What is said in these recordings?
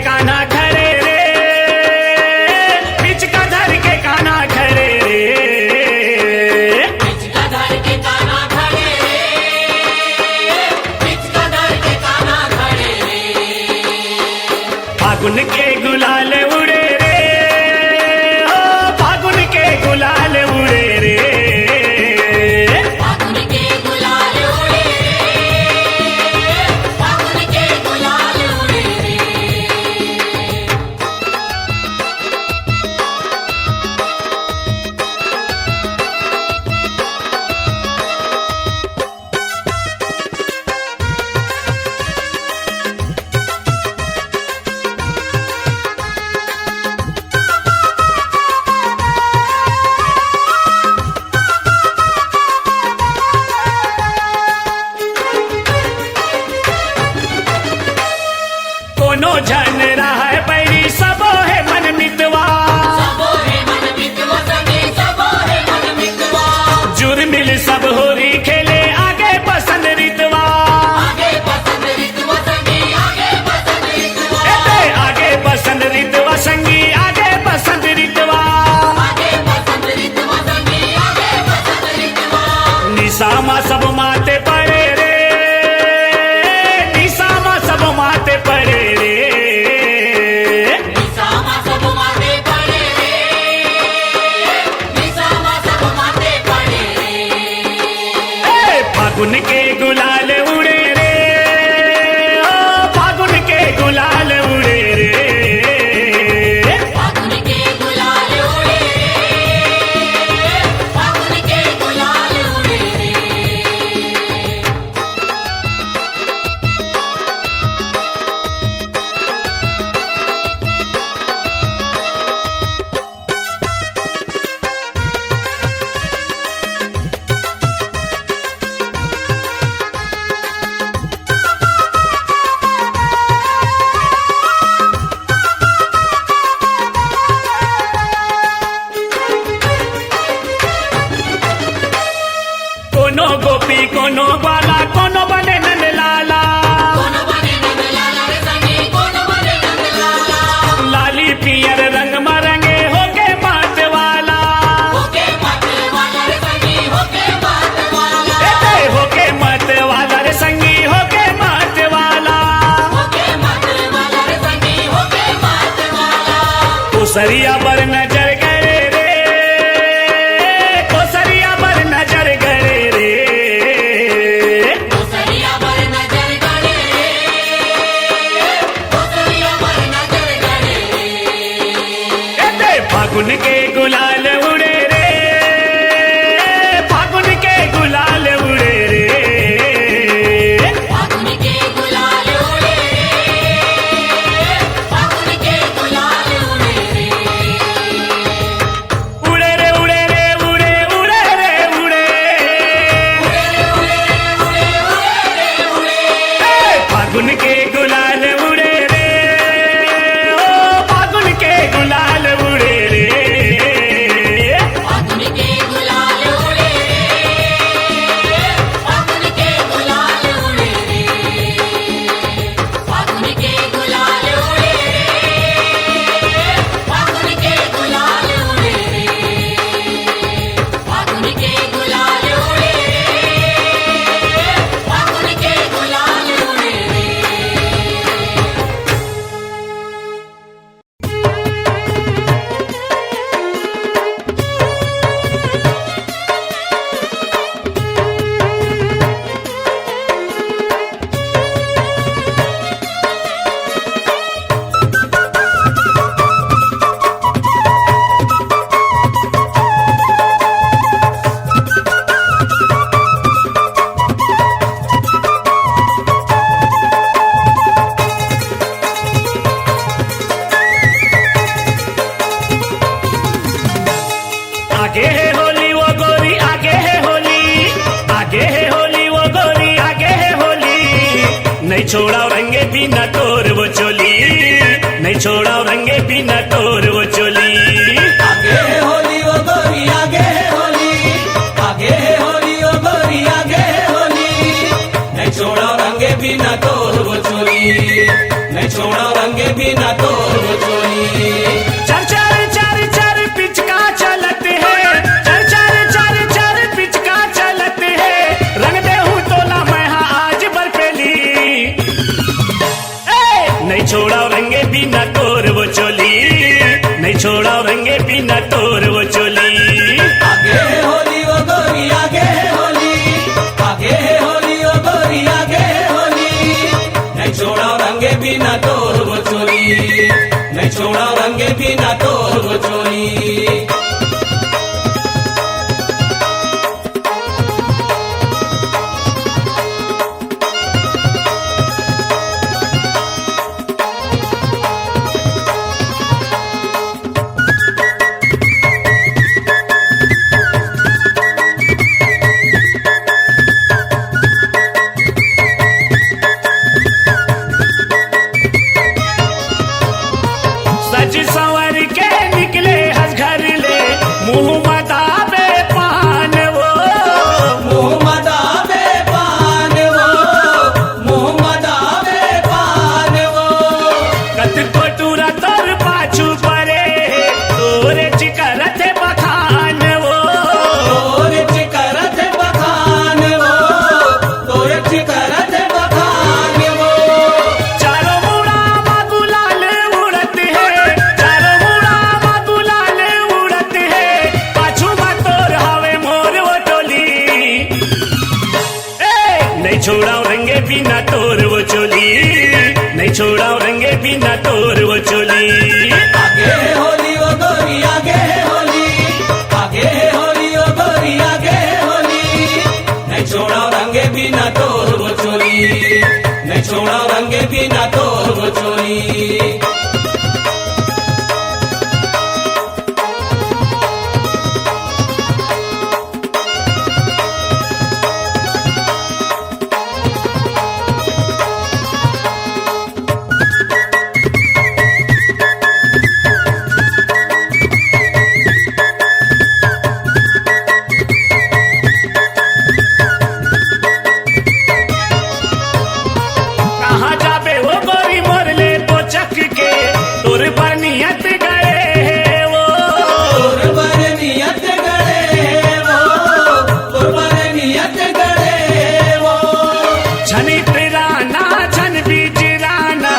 कान्हा खरे रे, पिचका धर के कान्हा खरे रे, पिचका धर के कान्हा खड़े रे, पिचका धर के कान्हा खड़े रे। फागुन के गुलाल उड़े रे, हो फागुन के गुलाल उड़े रे, फागुन के गुलाल उड़े रे, फागुन के गुलाल उड़े रे। कोनो झन रहा है पैरी सबो है मन मितवा, सबो है मन मितवा संगे, सबो है मन मितवा। जुर्मिल सब होरी खेले आगे पसंद रितवा, आगे पसंद रितवा संगे, आगे पसंद रितवा। एते आगे पसंद रितवा संगी, आगे पसंद रितवा, आगे पसंद रितवा संगे, आगे पसंद रितवा। निशामा सब माते पड़े रे, निशामा सब माते पड़े रे, निशामा सब माथे पड़े रे, निशामा सब माथे पड़े रे। ए फागुन के गुलाल उड़े रे, ओ फागुन के गुलाल उड़े रे, फागुन के गुलाल उड़े रे, फागुन के गुलाल उड़े रे। कोनो गोपी कोनो बाला कोनो बने नंद लाला, कौन बने नंद लाला रे संगे, कौन बने नंद लाला। लाली पियर रंग मरंगे होके मात वाला, होके मत वाला रे संगे, होके मत वाला। एते होके मत वाला रे संगी, होके मात वाला, होके मत वाला रे संगे, होके मत वाला। कोसरिया पर नजर करे रे, कोसरिया पर नजर करे रे, कोसरिया पर नजर गड़े रे, कोसरिया पर नजर गड़े रे। एते फागुन के गुलाल उड़े रे, फागुन के गुलाल उड़े रे, फागुन के गुलाल उड़े रे, फागुन के गुलाल उड़े रे। उड़े रे उड़े रे उड़े उड़े रे उड़े, ए, फागुन के गुलाल उड़े रे, ओ फागुन के गुलाल उड़े रे, फागुन के गुलाल उड़े रे, फागुन के गुलाल उड़े रे। फागुन के गुलाल उड़े रे, फागुन के गुलाल उड़े रे। फागुन के गुलाल उड़े रे, फागुन के गुलाल उड़े आगे है होली वो गोरी, आगे है होली, आगे है होली वो गोरी, आगे है होली, नहीं छोड़ा रंगे बिना तोर वो चोली, नहीं छोड़ा रंगे बिना तोर वो चोली। आगे है होली ओ गोरी, आगे है होली, आगे है होली ओ गोरी, आगे है होली। नहीं छोड़ा रंगे बिना तोर वो चोली, नहीं छोड़ा रंगे बिना तोर वो चोली। चर चर चर चर पिचका चलत है, चर चर चर चर पिचका चलत है, रंग दे हूँ तोला मैं हाँ आज बर्फेली। नहीं छोड़ा रंगे बिना तोर वो चोली, नहीं छोड़ा रंगे बिना तोर वो चोली। आगे है होली वो गोरी आगे है होली, आगे है होली वो गोरी आगे है होली। नहीं छोड़ा रंगे बिना तोर वो चोली, नहीं छोड़ा रंगे बिना तोर वो चोली। सज संवर के निकले हस घर ले, मुंह मदाबे पान वो, मोहम्मद आबे पान वो, मोहम्मद आबे पान वो। कत कोटूरा तोर पाछू परे, तोरे चिकरत बखान वो। तोरे चिकरत बखान वो, तोरे चिकरत बखान वो। चारों मुड़ा गुलाल उड़त है, चारों मुड़ा गुलाल उड़त है, पाछू में तोर हवे मोर वो टोली। नहीं छोड़ा रंगे बिना तोर वो चोली, नहीं छोड़ा रंगे बिना तोर वो चोली। आगे है होली वो गोरी आगे है होली, आगे है होली वो गोरी आगे है होली। नहीं छोड़ा रंगे बिना तोर वो चोली, नहीं छोड़ा रंगे बिना तोर वो चोली। कहाँ जाबे वो गोरी मोरले तो चक के, तोर पर नियत गए है वो। तोर पर नियत गड़े वो, तोर पर नियत गड़े वो। छनी तिराना छन बीज राना,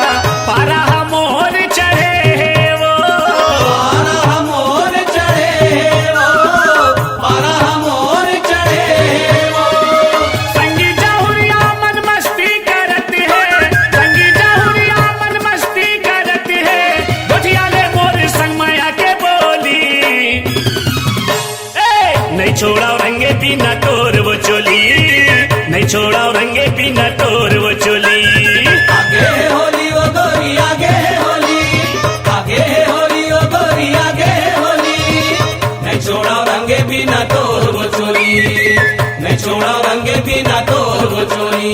पारा मोर चढ़े है वो। पारा मोर चढ़े वो, पारा मोर चढ़े वो। संगी जाहुरिया मन मस्ती करत है, संगी जाहुरिया मन मस्ती करत है, गोठिया ले मोर संग माया के बोली। नहीं छोड़ा रंगे बिना तोर वो चोली, नहीं छोड़ा रंगे बिना तोर वो चोली। आगे है होली वो गोरी आगे है होली, आगे है होली वो गोरी आगे है होली। नहीं छोड़ा रंगे बिना तोर वो चोली, नहीं छोड़ा रंगे बिना तोर वो चोली।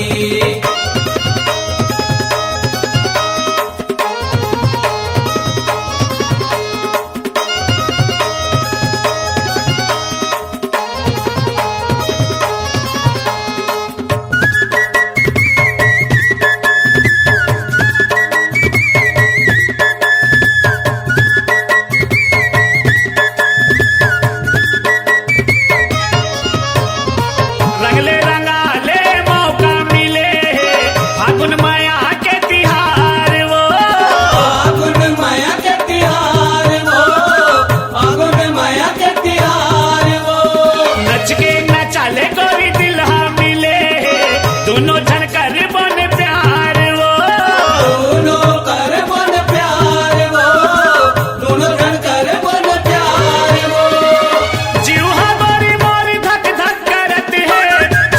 रंगले रंगाले मौका मिले, फागुन माया के तिहार वो। फागुन माया के तिहार वो, फागुन माया के तिहार वो। नच के नचाले गोरी दिल्हा मिले, दोनों जन कर बन प्यार वो। दोनों कर बन प्यार वो, दोनों जन कर बन प्यार वो। जीवा गोरी मोरी धक धक करत है,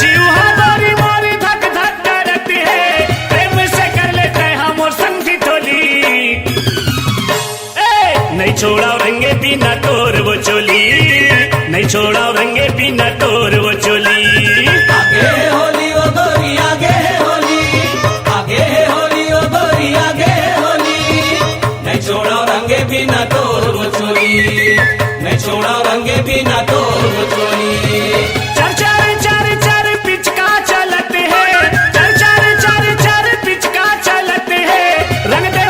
जीवा गोरी मोरी धक धक करत है, प्रेम से कर लेते हम और संगी टोली। नहीं छोड़ा रंगे बिना तोर वो चोली, नहीं छोड़ा रंगे बिना तोर वो चोली। आगे है होली वो गोरी आगे है होली, आगे है होली वो गोरी आगे है होली। नहीं छोड़ा रंगे बिना तोर वो चोली, नहीं छोड़ा रंगे बिना तोर वो चोली। चर चर चर चर पिचका चलत है, चर चर चर चर पिचका चलत है, रंग दे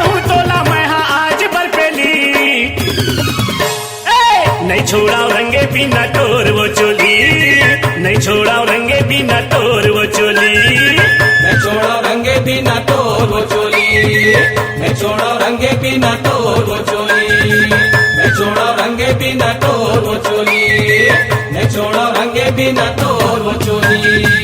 छोड़ा रंगे बिना तोर वो चोली नहीं छोड़ा रंगे बिना तोर वो चोली मैं छोड़ो रंगे बिना तोर वो चोली मैं छोड़ो रंगे बिना तोर वो चोली मैं छोड़ो रंगे बिना तोर वो चोली मैं छोड़ो रंगे बिना तोर वो चोली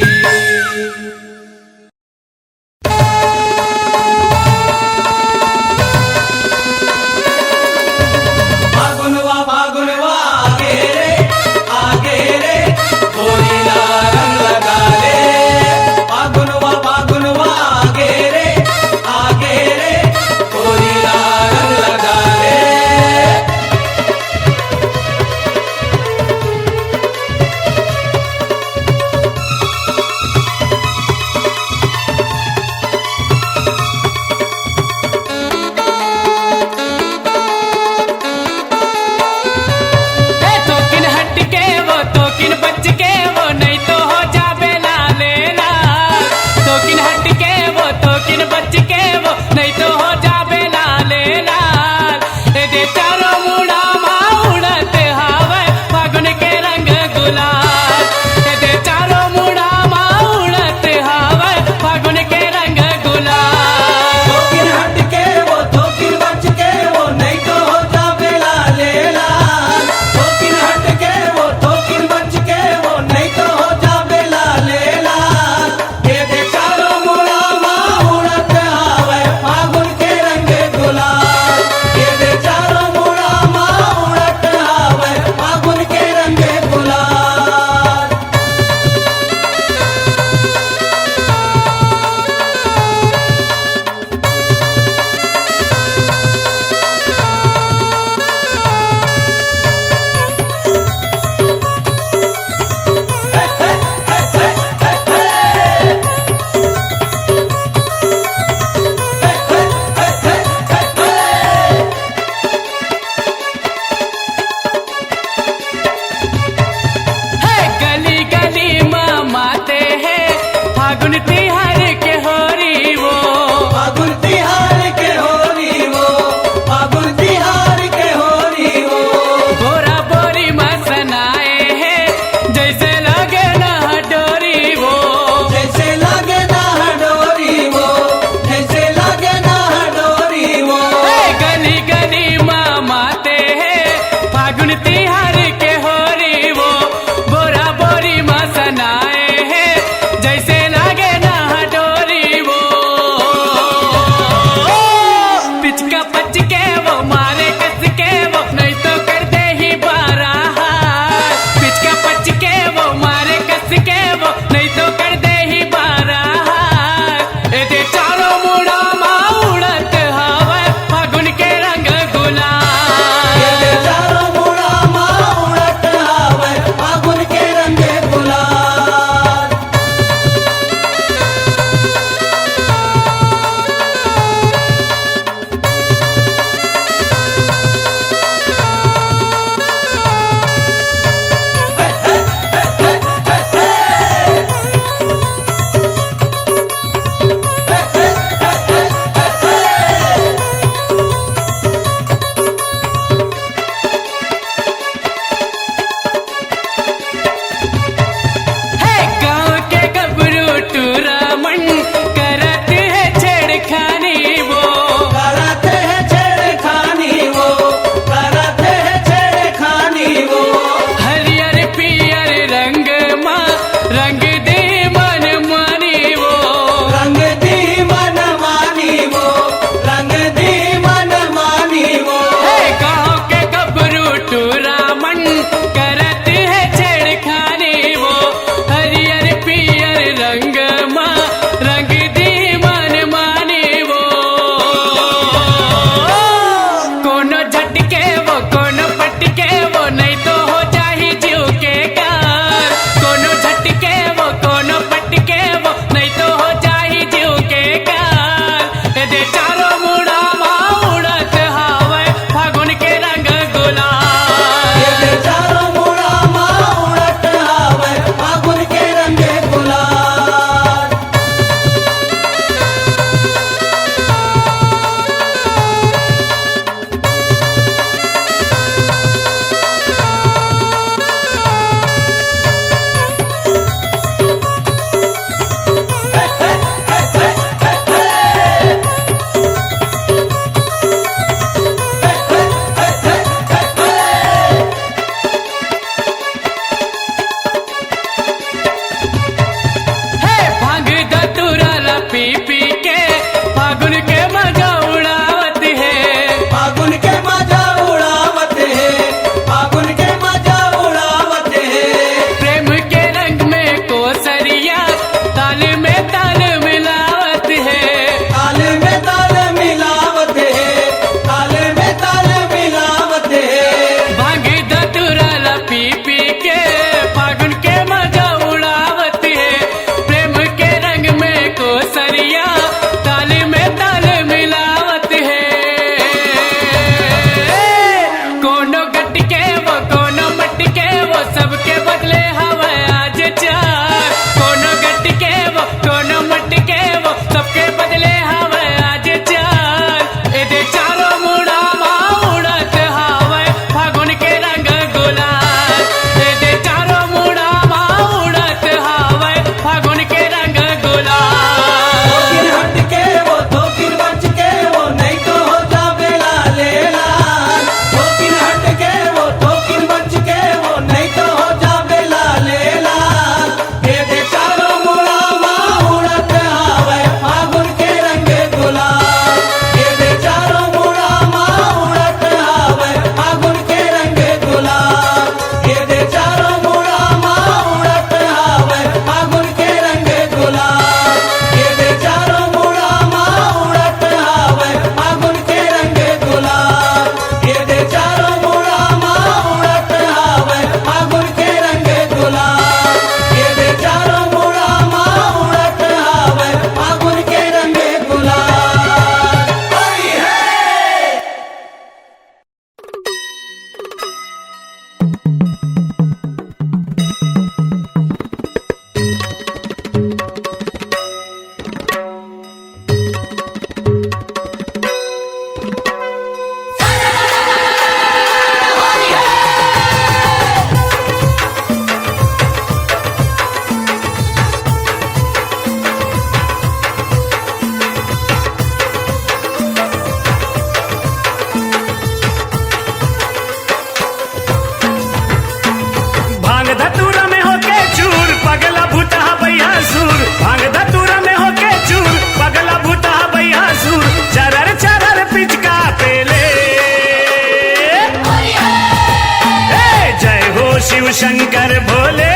शिव शंकर भोले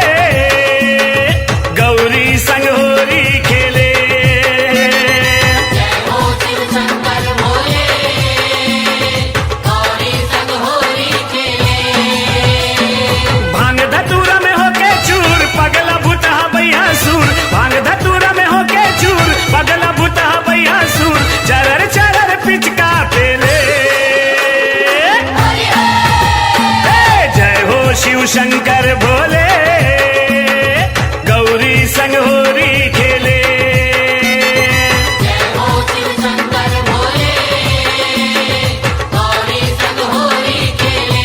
गौरी संग होरी खेले। जय हो शिव शंकर भोले गौरी संग होली खेले। भांग धतूरा में होके चूर पगला भूता भैया सूर, भांग धतूरा में होके चूर पगला भूता भैया सूर, चरर चरर पिचका पेले। जय हो शिव शंकर भोले गौरी संग होरी खेले। जय हो शिव शंकर भोले गौरी संग होली खेले।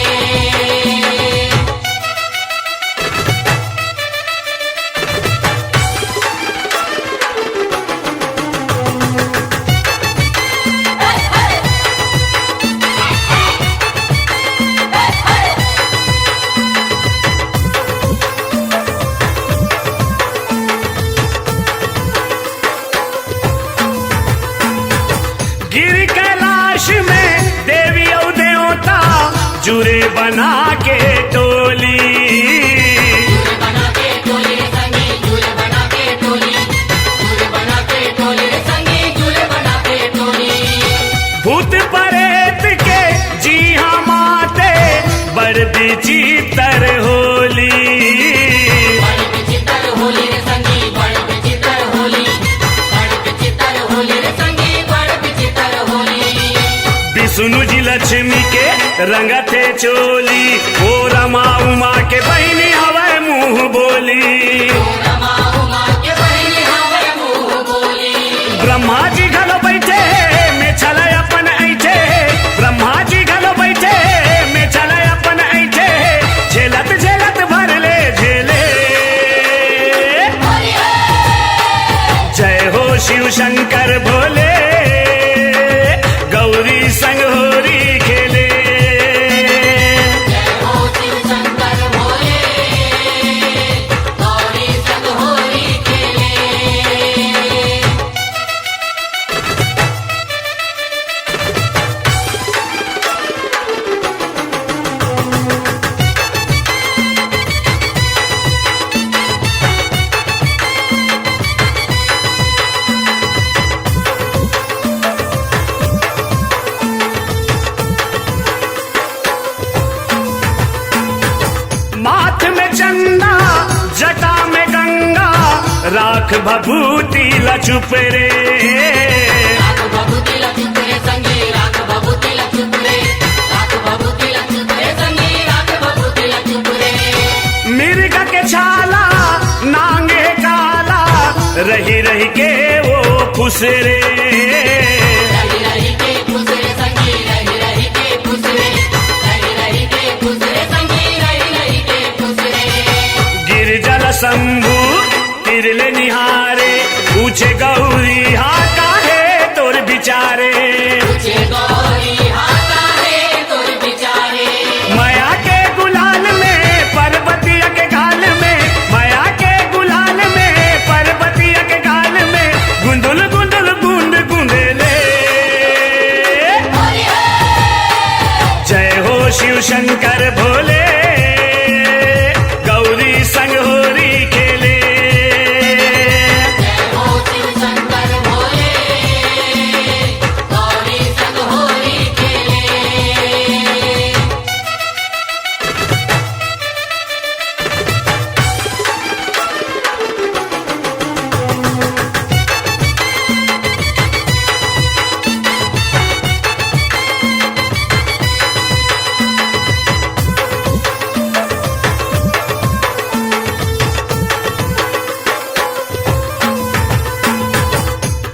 गिर कैलाश में देवी और देवता जुरे बना के टोली। झूले बना के टोली रे संगी झूले बना के टोली, झूले बना के टोली रे संगी झूले बना के टोली। भूत परेत के जी हाँ माते बड़ विचित्र होली। बड़ विचित्र होली रे संगी बड़ विचित्र होली, बड़ विचित्र होली रे संगी बड़ विचित्र होली। विष्णु जी लक्ष्मी के रंगते चोली, ओ रमा उमा के बहनी हवे मुंह बोली। रमा उमा के बहनी हवे मुंह बोली। ब्रह्मा जी घलो बैठे में चले अपन ऐठे, ब्रह्मा जी घलो बैठे में चले अपन ऐठे, झेलत झेलत भर ले झेले। जय हो शिव शंकर भोले गौरी संग होरी खेले। जय हो शिव शंकर भोले गौरी संग होली खेले। माथ में चंदा जटा में गंगा, राख भभूति लचुप रे। राख भभूति लचुप रे संगी राख भभूति लचुप रे, राख भभूति लचुप रे संगी राख भभूति लचुप रे। मिर्ग के छाला नांगे काला, रही रही के वो फुसरे। रही रही के खुश रे संगी रही रही के खुश रे, रही रही के खुश रे संगी रही रही के खुश रे। गिर जल शंभु तिरले निहारे, पूछे गौरी हा काहे तोर बिचारे। तुझे गौरी हाथा है तोर बिचारे। माया के गुलाल में पर्वतिया के गाल में, माया के गुलाल में पर्वतिया के गाल में, गुंदुल गुंदुल गुंद गुंदेले। जय हो शिव शंकर भोले गौरी संग होरी खेले। जय हो शिव शंकर भोले गौरी संग होली खेले।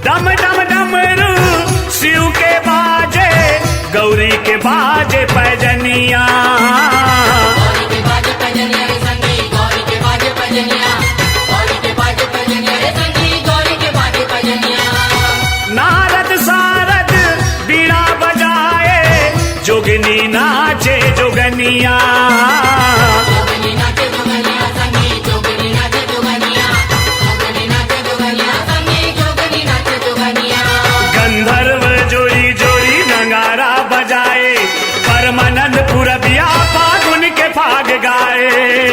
डम डम डमरू शिव के बाजे, गौरी के बाजे पैजनिया। गौरी के बाजे पैजनिया रे संगी गौरी के बाजे पैजनिया, गौरी के बाजे पैजनिया रे संगी गौरी के बाजे पैजनिया। नारद सारद बीड़ा बजाए, जोगनी नाचे जोगनिया। जोगनी नाचे जोगनिया संगी जोगनी नाचे जोगनिया, जोगनी नाचे जोगनिया संगी जोगनी नाचे जोगनिया। गंधर्व जोड़ी जोड़ी नगारा बजाए, परमानंद पुरबिया फागुन के फाग गाए।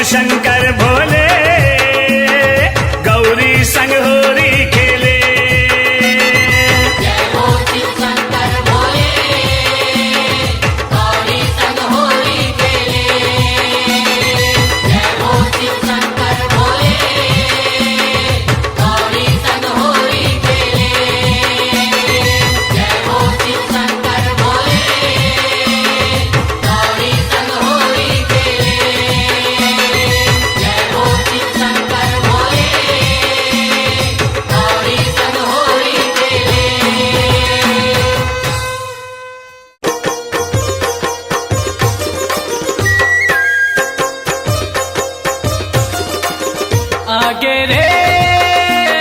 शंकर भोले गौरी संग होरी खेले जय हो शिव शंकर भोले गौरी संग होली खेले जय हो शिव शंकर भोले गौरी संग होली खेले जय हो शिव शंकर भोले गौरी संग होली खेले जय हो शिव शंकर भोले गौरी संग होली खेले आगे रे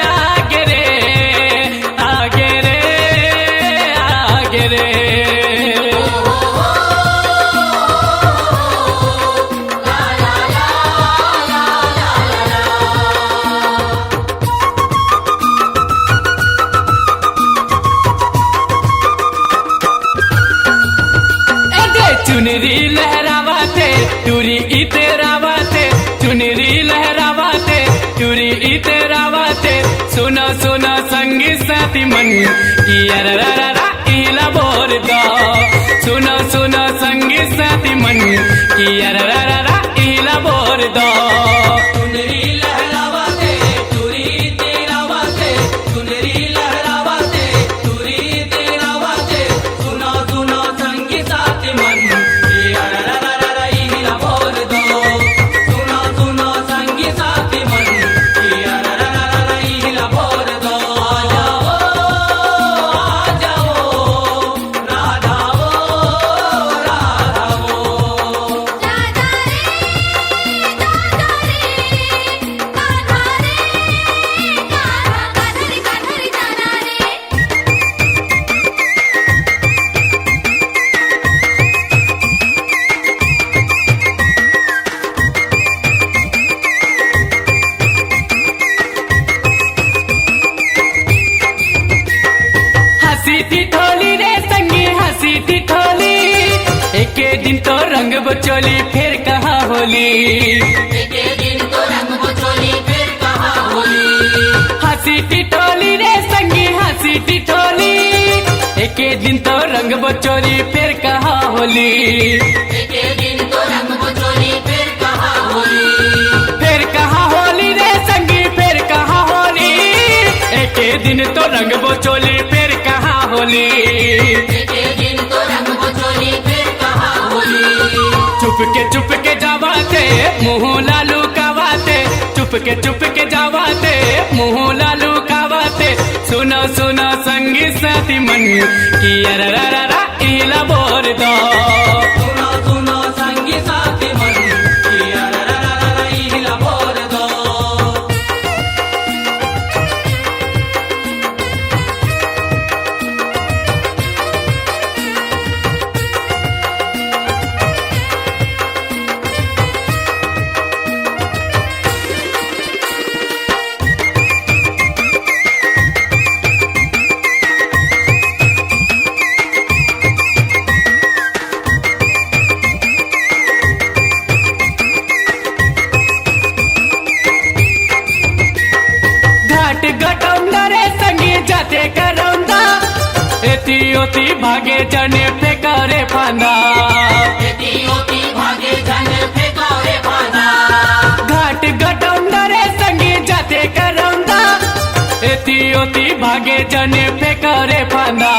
आगे रे आगे रे आगे रे चुनरी लहरावाते टूरी इतेरावाते चुनरी लहरावाते टूरी इतेरावाते सुनो सुनो संगी साथी मन इयररररा इला बोर दो सुनो सुनो संगी साथी मन इयररररा इला बोर दो चुनरी लहरावाते टूरी इतेरावाते चुनरी लहरावाते टूरी इतेरावाते सुनो सुनो संगी साथी मन सुनो संगी साथी मन भोर दो दिन तो रंग बचोली फिर कहाँ होली एके दिन तो रंग बचोली फिर कहाँ होली हंसी टिटोली रे संगी हंसी टिटोली एके दिन तो रंग बचोली फिर कहाँ होली एके दिन तो रंग बचोली फिर कहाँ होली फिर कहाँ होली रे संगी फिर कहाँ होली एके दिन तो रंग बचोली फिर कहाँ होली एके दिन तो रंग बचोली फिर कहाँ होली चुप के जावाते मुँह लालू कावाते चुप के जावाते मुँह लालू कावाते सुनो सुनो संगी साथी मन की अररररा इला बोर दो सुनो सुनो संगी साथी मन की अररररा इला बोर दो ओती भागे जने फेकारे फांदा एती ओती भागे जन फेकारे फांदा घाट गटौंदरे संगी जाते करौंदा एती ओती भागे जने फेकारे फांदा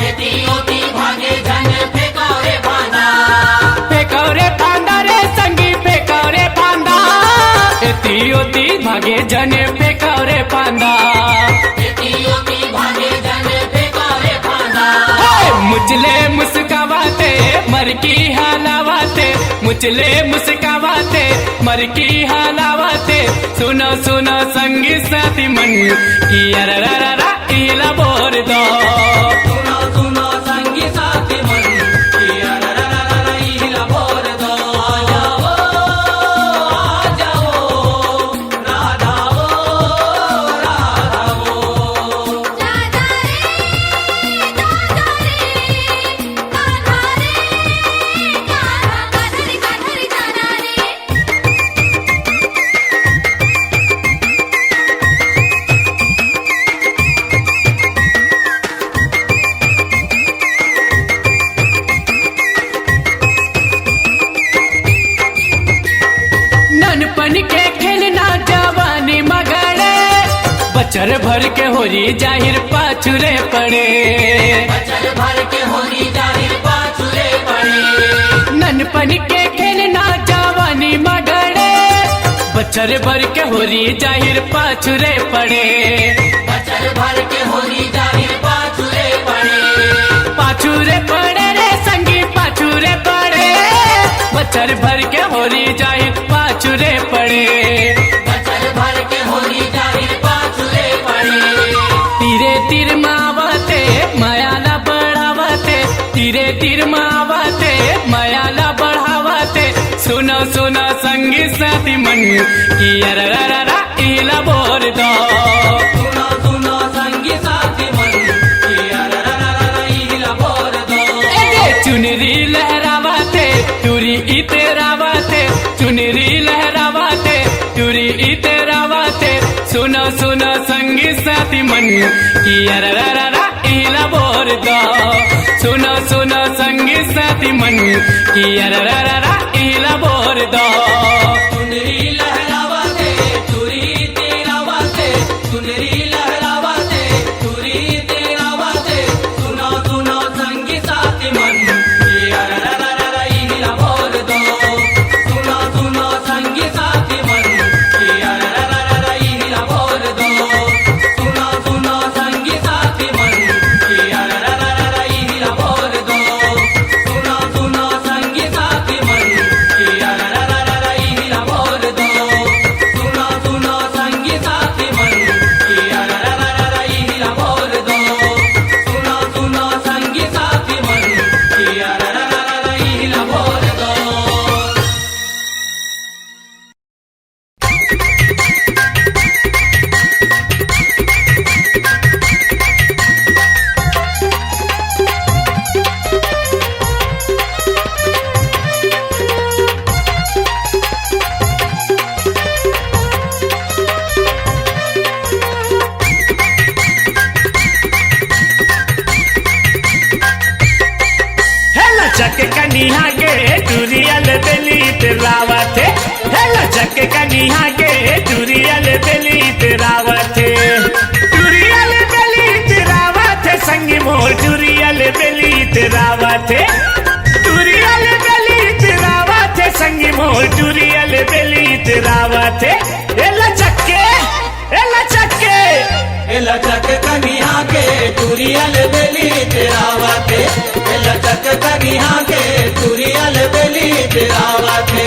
एती ओती भागे जन फेकारे फांदा फेकारे फांदा रे संगी फेकारे फांदा एती ओती भागे जने फेकारे फांदा एती ओती भागे जन फेकारे फांदा मुचले मुस्कावाते मर की हालावाते मुचले मुस्कावाते मर की हालावाते सुनो सुनो संगी साथी मन की अररररा इला बोर दो सुनो सुनो संगी साथी मन की अररररा इला बोर दो आ जाओ राधाओ बचर भर के होरी जाहिर पाछुरे पड़े। बचर भर के होरी जाहिर पाछुरे पड़े। ननपन के खेलना जवानी मगड़े, बचर भर के होरी जाहिर पाछुरे पड़े। बचर भर के होरी जाहिर पाछुरे पड़े। पाछुरे पड़े रे संगी पाछुरे पड़े, बचर भर के होरी जाहिर पाछुरे पड़े। बचर भर के होरी जाहिर पाछुरे पड़े। तीरे तीर मावते मायाला बढ़ावते, तीरे तीर मावते मायाला बढ़ावते। सुनो सुनो संगी साथी मन की अररररा इला बोर दो। सुनो सुनो संगी साथी मन की अरररररा इला बोर दो। चुनरी लहरावते टूरी इतरावते, चुनरी लहरावते टूरी इतरावते। सुनो सुनो संगी साथी मन की अररररा इला बोर दो। सुनो सुनो संगी साथी मन की अररररा इला बोर दो। चुनरी लहरावते चुरी तेरावते, चुनरी लहरावते चुरी तेरावते। सुनो सुनो संगी साथी मन की अरररररा इला बोर दो। सुनो सुनो संगी साथी मन की अरररररा इला बोर दो। सुनो सुनो संगी साथी मन की अरररररा इला बोर दो। सुनो सुनो संगी साथी मन की अरररररा इला बोर दो। सुनो सुनो संगी साथी मन की अरररररा इला बोर दो। सुनो सुनो संगी साथी मन की अरररररा इला बोर दो। हेला चक कनिहा के टूरियल बेली तेरावते। हेला चक कनिहा के टूरियल बेली तेरावते। टूरियल बेली तेरावते संगी मोर टूरियल बेली तेरावते। टूरियल बेली तेरावते संगी मोर टूरियल बेली तेरावते। हेला चक्के हेला चक्के एला चक कनिहा के टूरियल बेली तेरावते। एला चक कनिहा के टूरियल बेली तेरावते।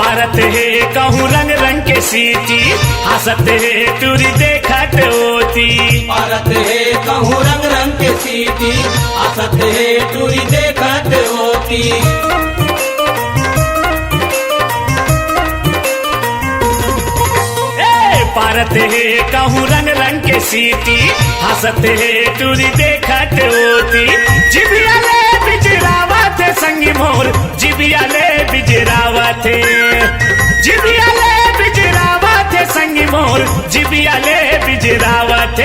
पारत है कहूँ रंग रंग के सीटी, हंसत है टूरी देखत होती। पारत है कहूँ रंग रंग के सीटी, असत है टूरी देखत होती। पारत है कहूँ रंग रंग के सीटी, हंसत है टूरी देखत होती। जिबिया ले बिजरावत संगी मोर, जिबिया ले बिजरावत। जिबिया ले बिजरावत संगी मोर, जिबिया ले बिजरावत।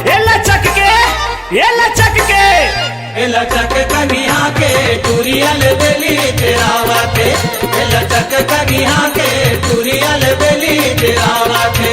ये लचक के ये लचक के एला चक कनिहा के टूरियल बेली तेरावते। एला चक कनिहा के टूरियल बेली तेरावते।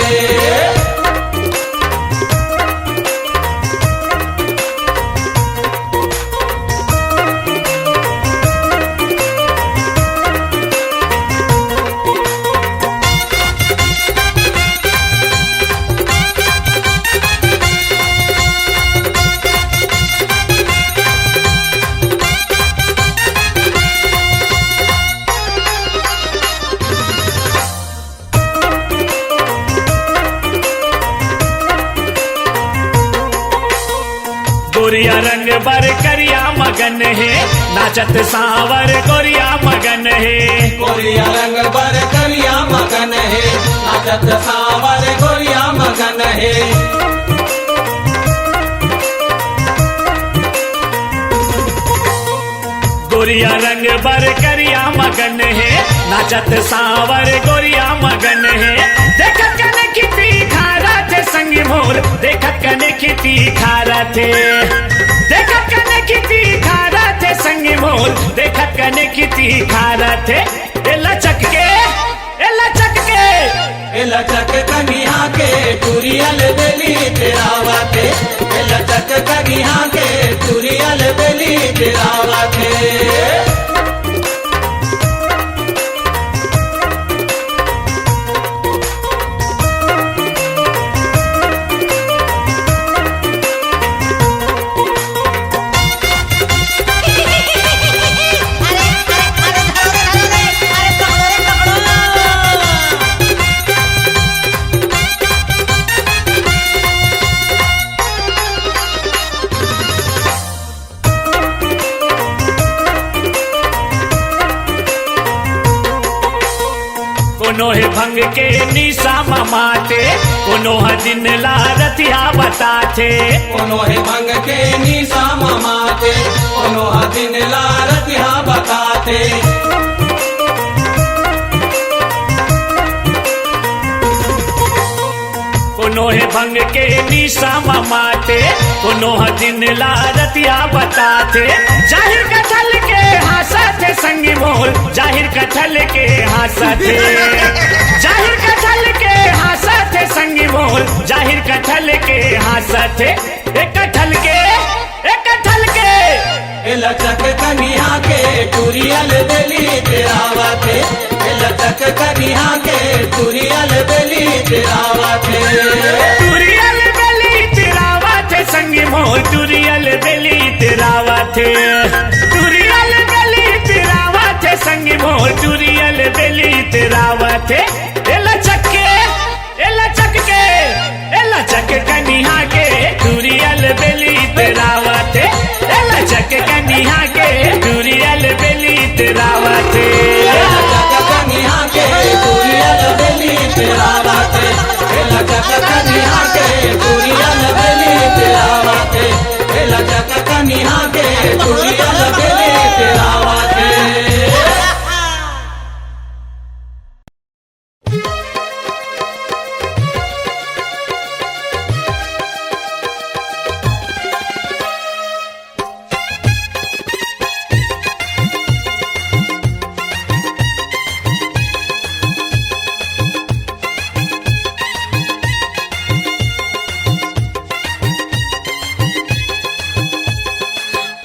गोरिया रंग बर करिया मगन है नाचत सांवर गोरिया मगन है गोरिया रंग बर करिया मगन है नाचत सांवर गोरिया मगन है गोरिया रंग बर करिया मगन है नाचत सांवर गोरिया मगन है देखत कने खिती खारा थे संग मोर देखत कने खिती खारा थे देखत कने खिती खारा थे संग मोर देखत कने खिती खारा थे ए लचक के ए लचक के ए लचक कनिया के टूरियल बेली तेरावते ए लचक कनिया के टूरियल बेली तेरावते कोनो है भंग के निशा ममाते कोनो है दिन ला रतिया बताते कोनो है भंग के निशा ममाते कोनो है दिन लारत यहाँ बताते कोनो है भंग के निशा ममाते कोनो है दिन ला रतिया बताते जाहिर कथल के हंसते संग मोल जाहिर कथल के हंसते जाहिर कथल के हंसते संग मोल जाहिर कथल के हंसते एक कथल के एक कथल के ए लचक कनिया के टूरियल बेली तेरावते ए लचक कनिया के टूरियल बेली तेरावते टूरियल बेली तेरावते संग मोल टूरियल बेली तेरावते टूरियल बेली तेरावते संग मोल टूरियल बेली तेरावते ए लचक के ए लचक के ए लचक कनिया के टूरियल बेली तेरावते ए लचक कनिया के टूरियल बेली तेरावते लचक कनिया के टूरियल बेली तेरावते ए लचक कनिया के टूरियल बेली तेरावते ए लचक कनिया के टूरियल बेली तेरावते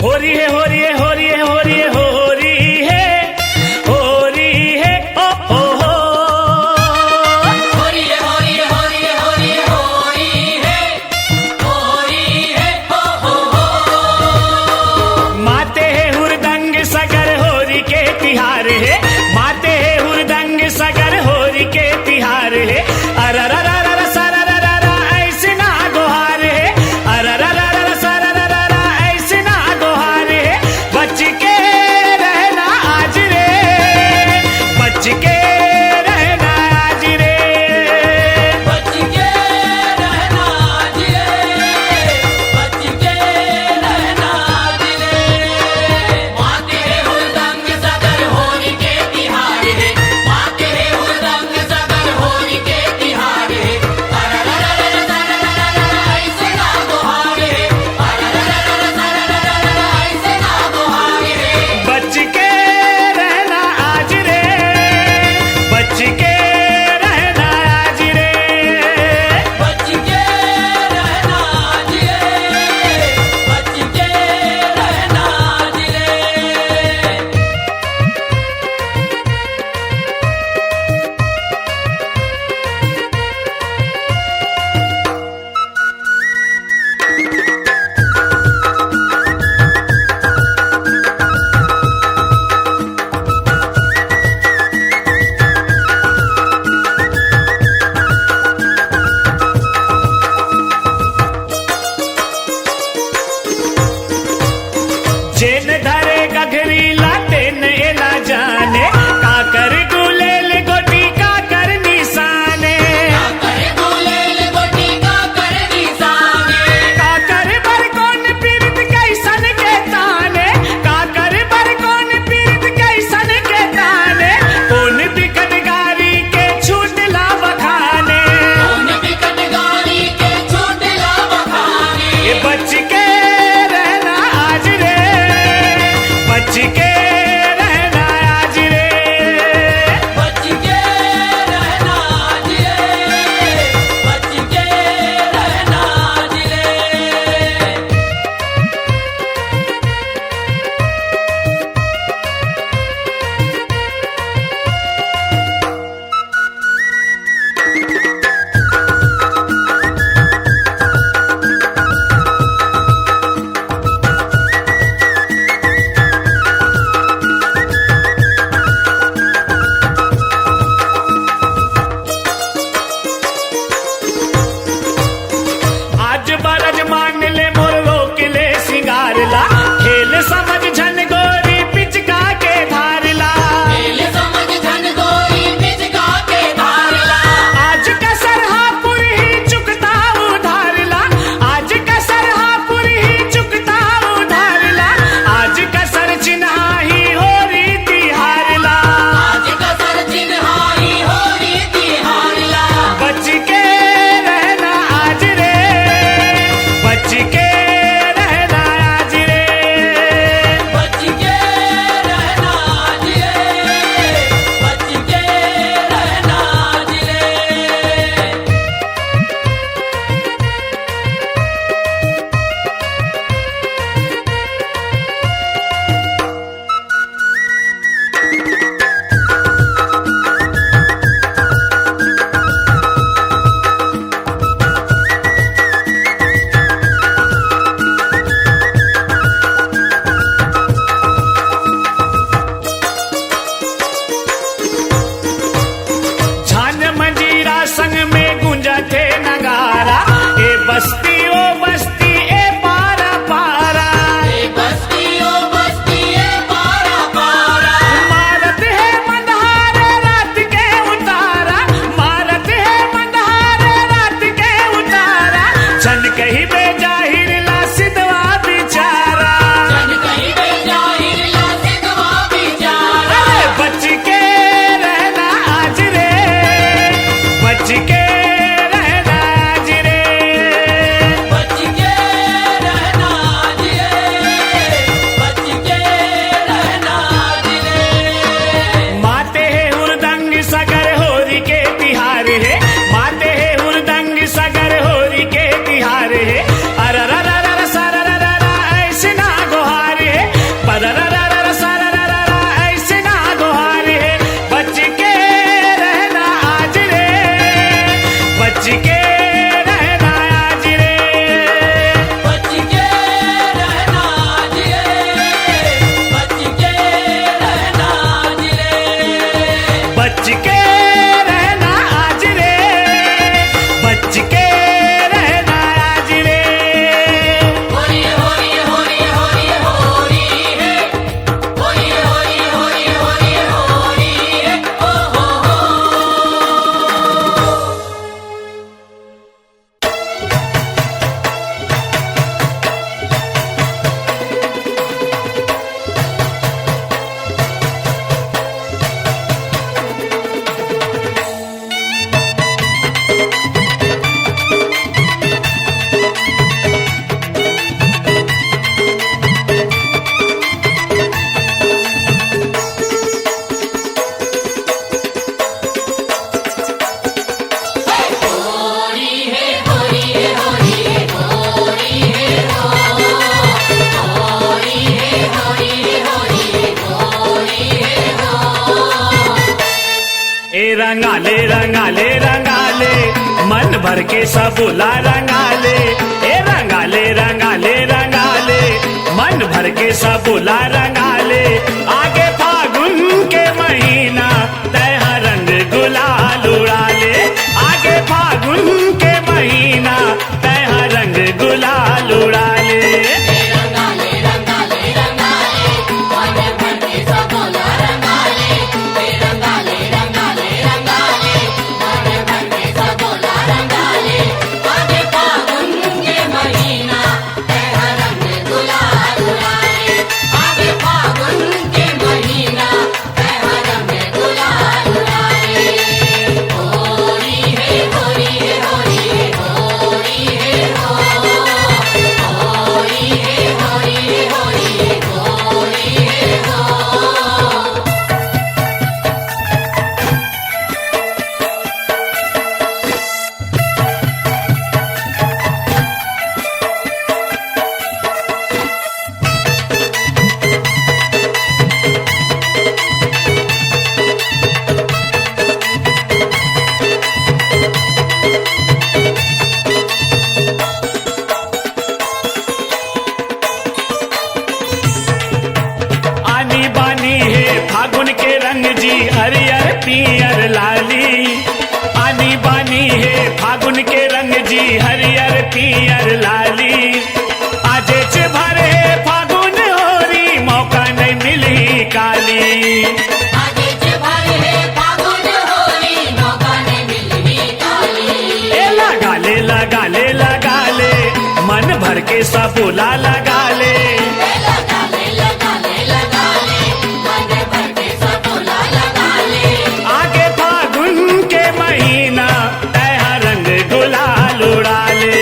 हो रही है हो रही है हो रही है हो रही है हो रही है हो रही है ओ हो हो होरी है होरी है होरी है होरी है होरी है हो माते है हुरदंग सगर होरी के तिहार है माते है हुरदंग सगर होरी के तिहार है अररररर सरररर ऐसे ना गुहार है अररररर सरररर ऐसे ना गुहार है कही बे जाहिर ला सिद्धवा बिचारा जन कहीं बे जाहिर ला सिद्धवा बिचारा। अरे बच के रहना आज रे, बच के रहना आज रे, बच के रहना जी रे, बच के रहना जी रे। माते है हुरदंग सगर होरी के तिहार है, माते है हुरदंग सगर होरी के तिहार है। अररररर सरररर ऐसे ना गुहार है, पररररर सरररर ऐसे ना गुहार है। बच के रहना आज रे, बच के रहना आज रे, बच के रहना जी रे, बच के रहना जी रे। बच के रहना आज रे, बच के रहना आज रे। होरी होरी होरी होरी होरी है, होरी होरी होरी होरी होरी है, ओ हो हो। होरी है होरी है होरी है होरी है हो, होरी है होरी है होरी है होरी है हो। ए रंगाले रंगाले रंगाले मन भर के सबुला रंगाले, ए रंगाले रंगाले रंगाले मन भर के सबुला रंगाले। आगे फागुन के महीना तह रंग गुलाल उड़ाले, आगे फागुन के महीना तह रंग गुलाल उड़ाले। रंगाले रंगाले रंगाले मन भर के सबोला रंगाले, रंगाले रंगाले रंगाले मन भर के सबोला रंगाले। आगे फागुन के महीना तेरा रंग गुलाल उड़ाले, आगे फागुन के महीना तेरा रंग गुलाल उड़ाले। होरी है होरी है होरी है होरी है हो, होरी है होरी है होरी है होरी है हो। आनी बानी है फागुन के रंग जी हरियर पियर लाली, आनी बानी है फागुन के रंग जी हरियर पियर लाली। आजे च भरे फागुन होरी मौका नहीं मिली काली। आगे जे भर है फागुन होरी मौका ने मिलनी काली। ए लगाले लगाले लगाले मन भर के सबुला लगाले। लगाले लगाले लगाले मन भर के सबोला लगाले। आगे फागुन के महीना तह रंग गुलाल उड़ाले।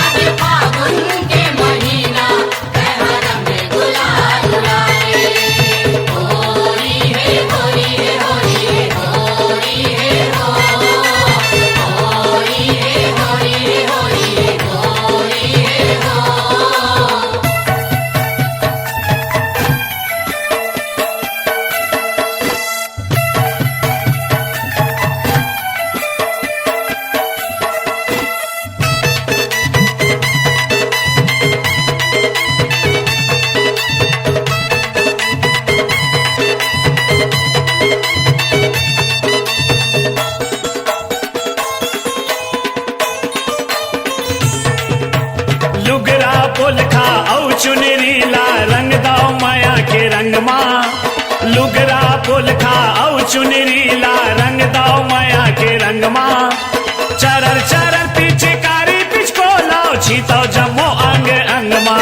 आगे फागुन के महीना तेरा रंग गुलाल उड़ाले। होरी है होरी है होरी है होरी है हो, होरी है होरी है होरी है होरी है हो। लुगरा पोलखा औ चुनरी ला रंग दाओ माया के रंग माँ। लुगरा पोलखा औ चुनरी ला रंग दाओ माया के रंग माँ। चरर चरर पिचकारी पिचको लाओ छीतो जमो अंग अंग मा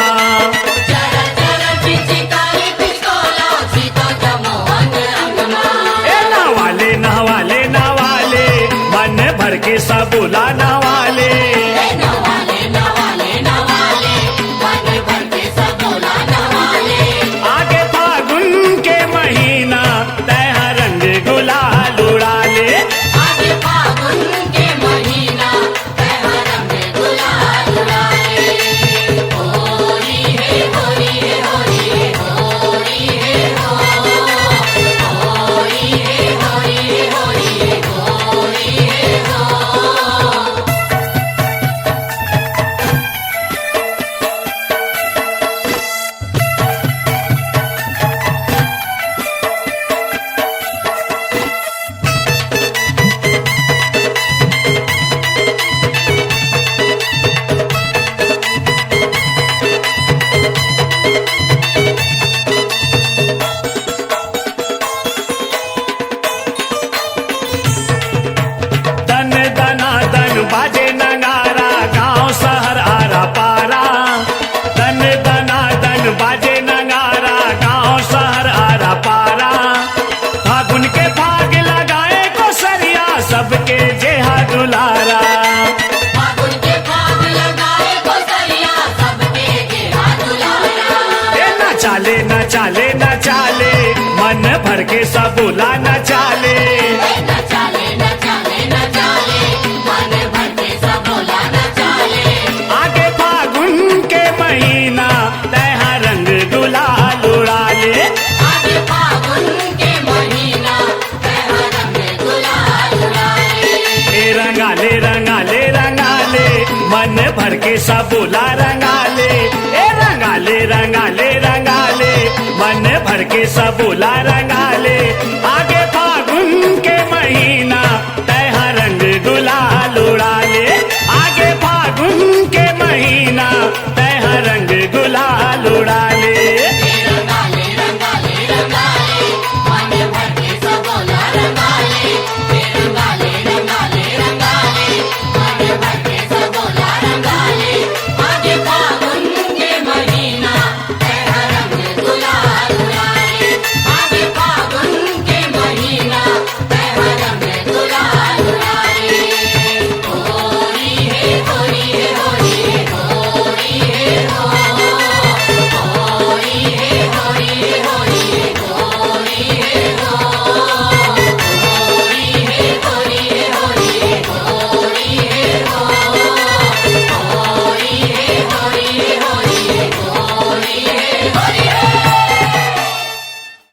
चर चर पिचकारी पिचकोला सीतो जमो अंग अंग मां ए नवाले नवाले नवाले मन भर के सबूला नवाले नवाले नवाले नवाले मन भर के सबोला नवाले आगे फागुन के महीना तह रंग गुलाल उड़ाले आगे फागुन के महीना तह रंग गुलाल उड़ाले होली है होली है होली है होली है होली है होली है होली है होली है दन दना दन बाजे नगारा गांव शहर आरा पारा दन दना दन बाजे नगारा गांव शहर आरा पारा फागुन के भाग लगाए को सरिया सबके जेहा दुलारा फागुन के भाग लगाए कोसरिया सबके घेरा दुलारा ए न चाले न चाले न चाले मन भर के सबूला न चाले न चाले न चाले न चाले मन भर के सबोला न चाले आगे फागुन के महीना तह रंग गुलाल उड़ाले आगे फागुन के महीना तह रंग गुलाल उड़ाले ए रंगाले रंगाले रंगाले मन भर के सबूला रंगाले ए रंगाले रंगाले रंगाले मन भर के सबूला रंगाले आगे